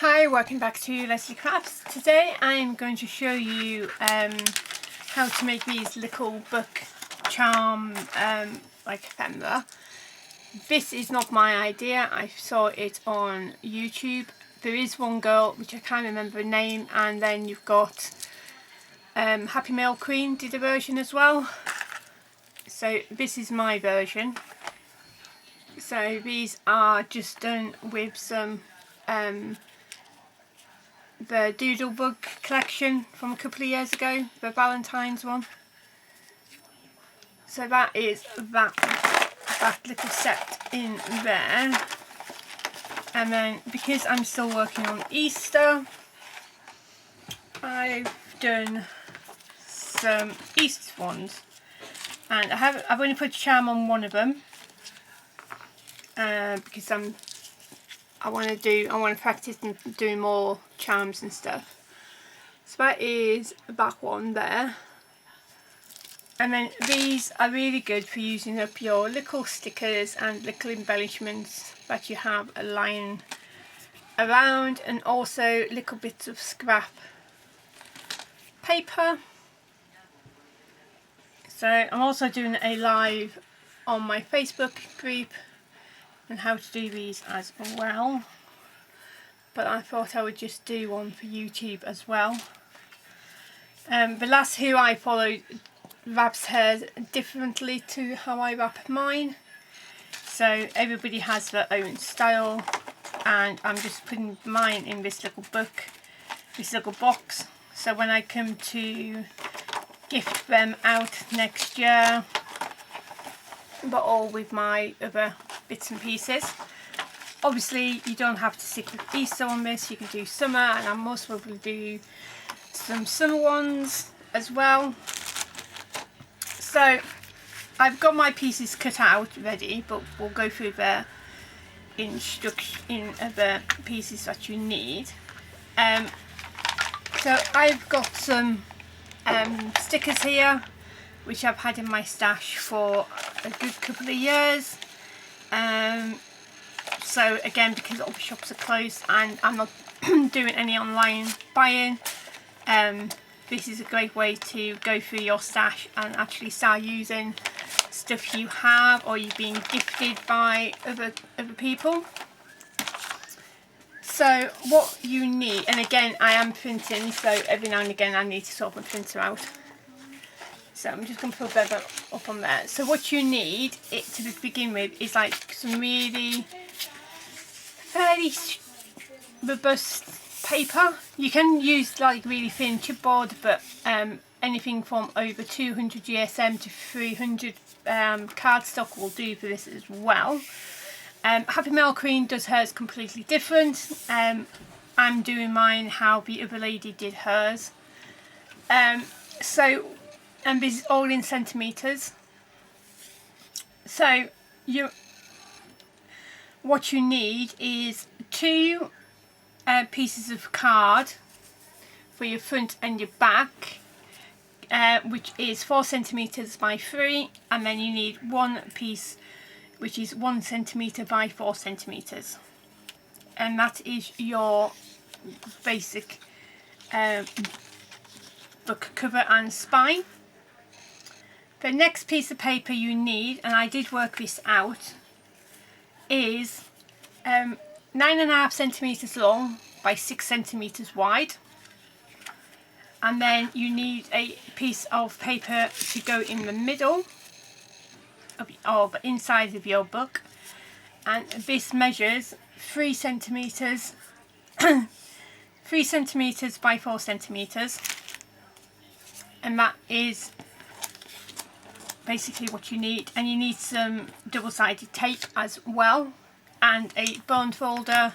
Hi, welcome back to Leslie Crafts. Today I'm going to show you how to make these little book charm like ephemera. This is not my idea, I saw it on YouTube. There is one girl which I can't remember her name, and then you've got Happy Mail Queen did a version as well. So this is my version. So these are just done with some the Doodlebug collection from a couple of years ago, the Valentine's one. So that is that little set in there. And then because I'm still working on Easter, I've done some Easter ones, and I've only put a charm on one of them because I want to practice and do more charms and stuff. So that is that one there. And then these are really good for using up your little stickers and little embellishments that you have lying around, and also little bits of scrap paper. So I'm also doing a live on my Facebook group and how to do these as well, but I thought I would just do one for YouTube as well. The lass who I followed wraps hers differently to how I wrap mine, so everybody has their own style, and I'm just putting mine in this little book, this little box, so when I come to gift them out next year, but all with my other bits and pieces. Obviously you don't have to stick with Easter on this, you can do summer, and I'll most probably do some summer ones as well. So I've got my pieces cut out ready, but we'll go through the instruction in the pieces that you need. So I've got some stickers here which I've had in my stash for a good couple of years. So again, because all the shops are closed and I'm not doing any online buying, this is a great way to go through your stash and actually start using stuff you have or you've been gifted by other people. So what you need, and again I am printing, so every now and again I need to sort my printer out. So I'm just going to put that up on there. So what you need to begin with is like some really fairly robust paper. You can use like really thin chipboard, but anything from over 200 GSM to 300 cardstock will do for this as well. Happy Mail Queen does hers completely different. I'm doing mine how the other lady did hers. And this is all in centimetres. So what you need is two pieces of card for your front and your back, which is 4 centimetres by 3, and then you need one piece which is 1 centimetre by 4 centimetres, and that is your basic book cover and spine. The next piece of paper you need, and I did work this out, is 9.5 centimetres long by 6 centimetres wide, and then you need a piece of paper to go in the middle of inside of your book, and this measures 3 centimetres 3 centimetres by 4 centimetres, and that is basically what you need. And you need some double-sided tape as well, and a bond folder,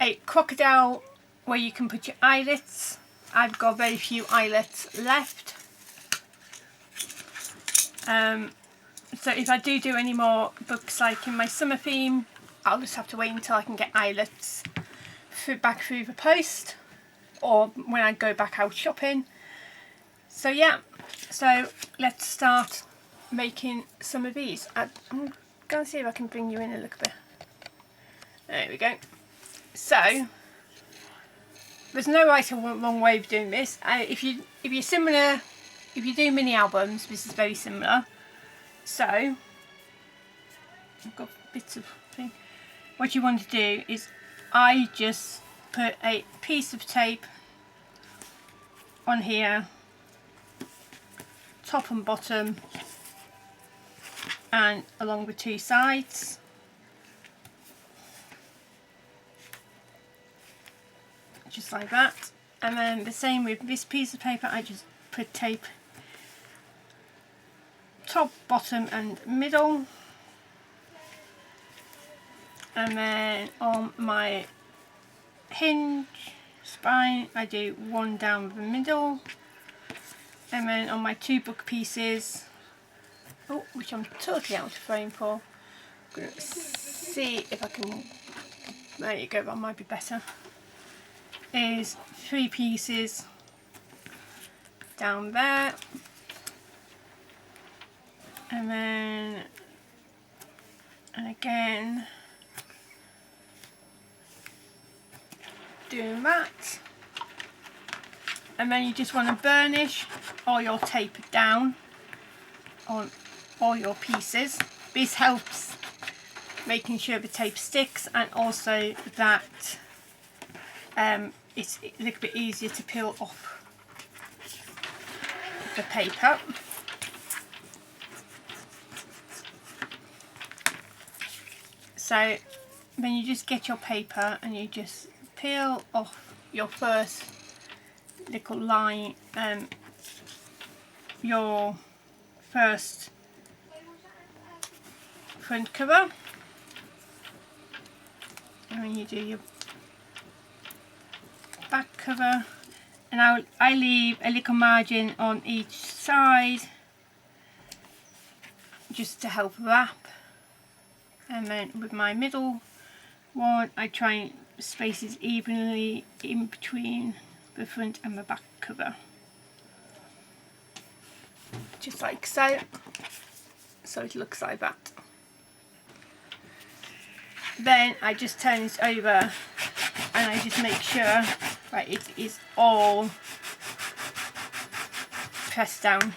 a crocodile where you can put your eyelets. I've got very few eyelets left, so if I do any more books like in my summer theme, I'll just have to wait until I can get eyelets back through the post, or when I go back out shopping. So yeah, so let's start making some of these. I'm going to see if I can bring you in a little bit. There we go. So there's no right or wrong way of doing this. If you're similar, if you do mini albums, this is very similar. So I've got bits of thing. What you want to do is I just put a piece of tape on here, top and bottom, and along the two sides. Just like that. And then the same with this piece of paper, I just put tape top, bottom and middle. And then on my hinge spine I do one down the middle, and then on my two book pieces, which I'm totally out of frame for, I'm going to see if I can, there you go, that might be better, is 3 pieces down there, and then, and again doing that, and then you just want to burnish all your tape down on all your pieces. This helps making sure the tape sticks, and also that it's a little bit easier to peel off the paper. So then you just get your paper and you just peel off your first little line, your first front cover, and then you do your back cover, and I leave a little margin on each side just to help wrap, and then with my middle one I try and space it evenly in between the front and the back cover, just like so, so it looks like that. Then I just turn this over and I just make sure that it is all pressed down.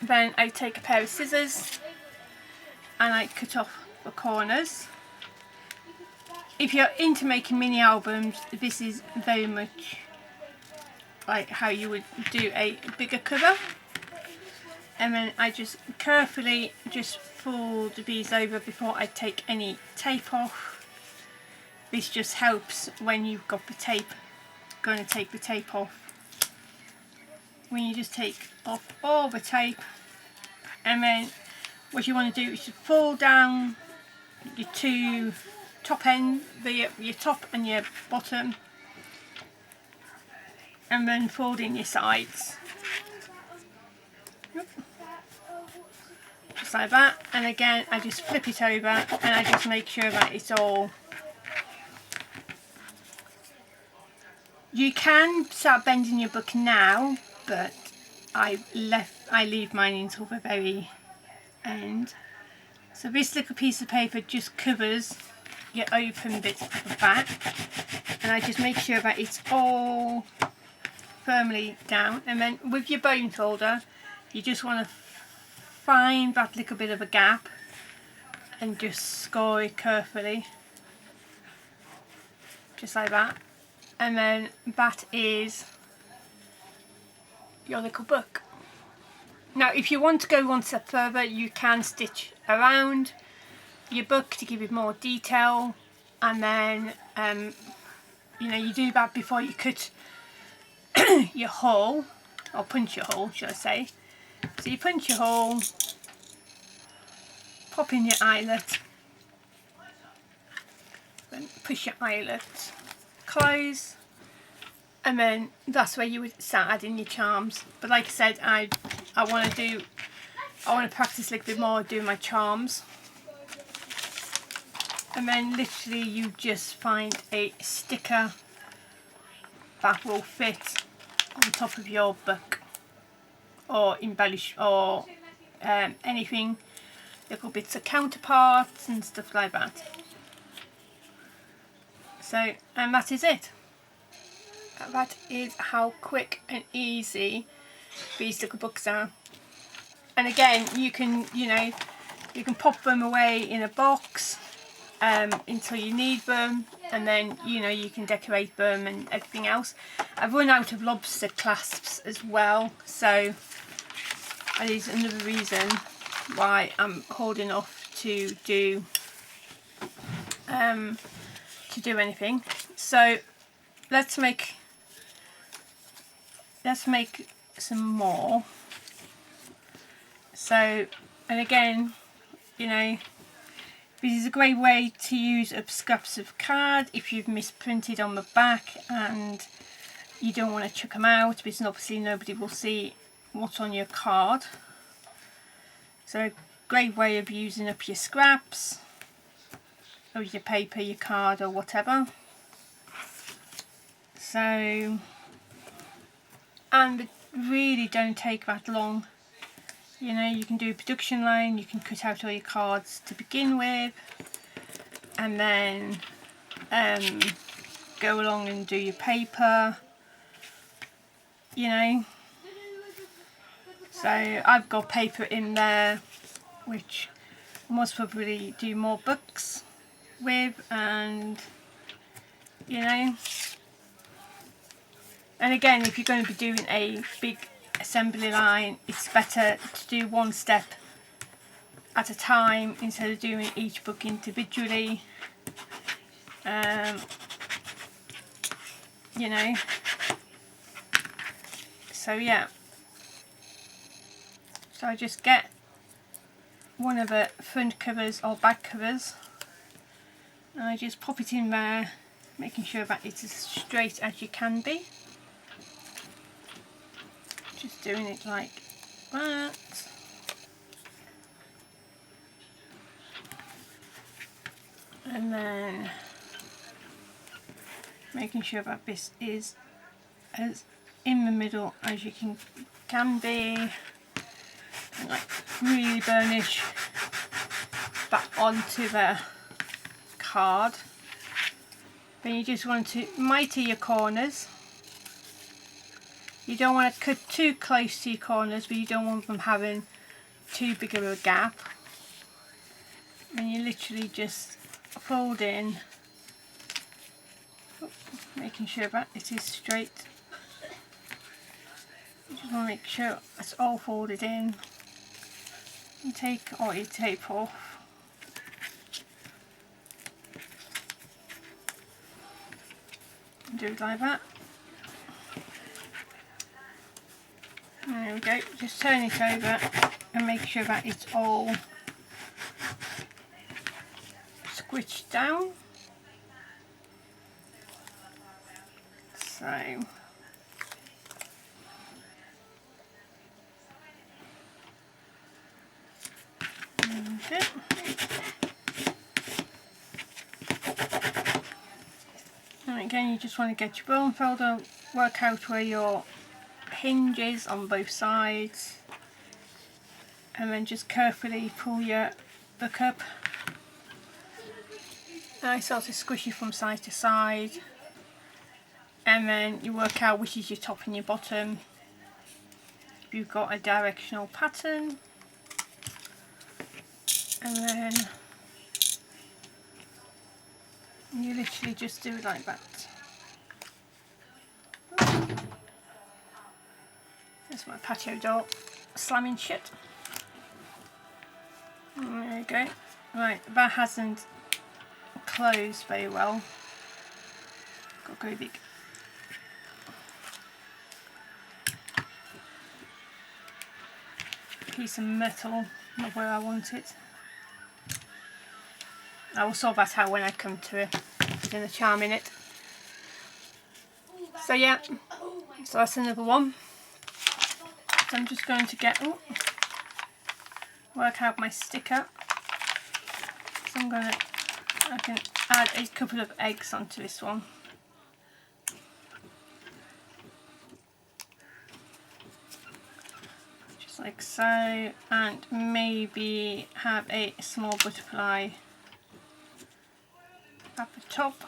Then I take a pair of scissors and I cut off the corners. If you're into making mini albums, this is very much like how you would do a bigger cover. And then I just carefully just fold these over before I take any tape off. This just helps when you've got the tape, going to take the tape off. When you just take off all the tape, and then what you want to do is to fold down your two top end, your top and your bottom, and then fold in your sides. Just like that, and again I just flip it over and I just make sure that it's all. You can start bending your book now, but I leave mine until the very end. So this little piece of paper just covers your open bit at the back, and I just make sure that it's all firmly down, and then with your bone folder you just want to find that little bit of a gap and just score it carefully, just like that, and then that is your little book. Now if you want to go one step further, you can stitch around your book to give it more detail, and then you do that before you cut your hole, or punch your hole should I say. So you punch your hole, pop in your eyelet, then push your eyelet close, and then that's where you would start adding your charms. But like I said, I want to practice a little bit more doing my charms. And then literally you just find a sticker that will fit on top of your book, or embellish, or anything, little bits of counterparts and stuff like that. So, and that is it. that is how quick and easy these little books are. And again, you can, you can pop them away in a box until you need them, and then you can decorate them and everything else. I've run out of lobster clasps as well, so that is another reason why I'm holding off to do anything. So let's make some more. So, and again, this is a great way to use up scraps of card if you've misprinted on the back and you don't want to chuck them out, because obviously nobody will see what's on your card. So a great way of using up your scraps, or your paper, your card, or whatever. So, and they really don't take that long. You can do a production line, you can cut out all your cards to begin with, and then go along and do your paper, So I've got paper in there which I must probably do more books with, and and again, if you're going to be doing a big assembly line, it's better to do one step at a time instead of doing each book individually. So yeah, so I just get one of the front covers or back covers and I just pop it in there, making sure that it's as straight as you can be. Just doing it like that. And then making sure that this is as in the middle as you can be, and like really burnish that onto the card. Then you just want to mitre your corners. You don't want to cut too close to your corners, but you don't want them having too big of a gap. And you literally just fold in, making sure that it is straight. You just want to make sure it's all folded in. And take all your tape off. And do it like that. There we go, just turn it over and make sure that it's all squished down. So, and again, you just want to get your bone folder, work out where your hinges on both sides, and then just carefully pull your book up. Nice sort of squishy from side to side, and then you work out which is your top and your bottom. If you've got a directional pattern, and then you literally just do it like that. There's my patio door slamming shut. There you go. Right, that hasn't closed very well. Got to go big. Piece of metal, not where I want it. I will sort that out when I come to it. Within a charm in it. So yeah, so that's another one. So I'm just going to work out my sticker. So I can add a couple of eggs onto this one. Just like so, and maybe have a small butterfly at the top.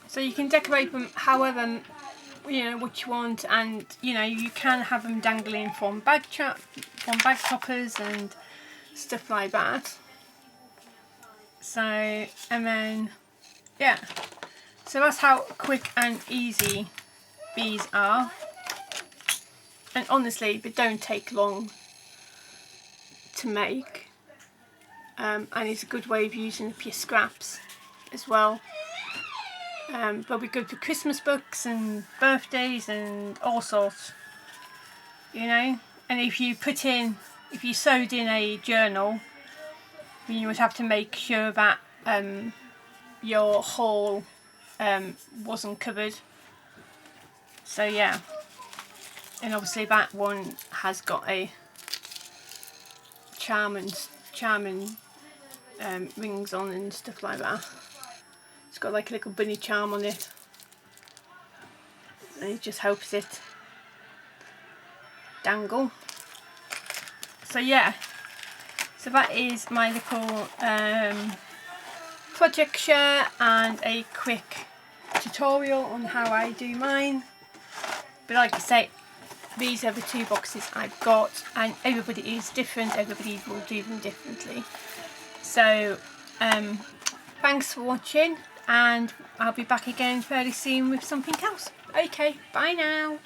So you can decorate them however, you know, what you want, and you know, you can have them dangling from bag toppers and stuff like that. So, and then yeah, so that's how quick and easy these are, and honestly they don't take long to make, and it's a good way of using up your scraps as well. They'll be good for Christmas books and birthdays and all sorts, you know. And if you sewed in a journal, you would have to make sure that your hole wasn't covered. So yeah, and obviously that one has got a charming rings on and stuff like that. It's got like a little bunny charm on it, and it just helps it dangle. So yeah, so that is my little project share and a quick tutorial on how I do mine. But like I say, these are the 2 boxes I've got, and everybody is different, everybody will do them differently. So thanks for watching, and I'll be back again fairly soon with something else. Okay, bye now.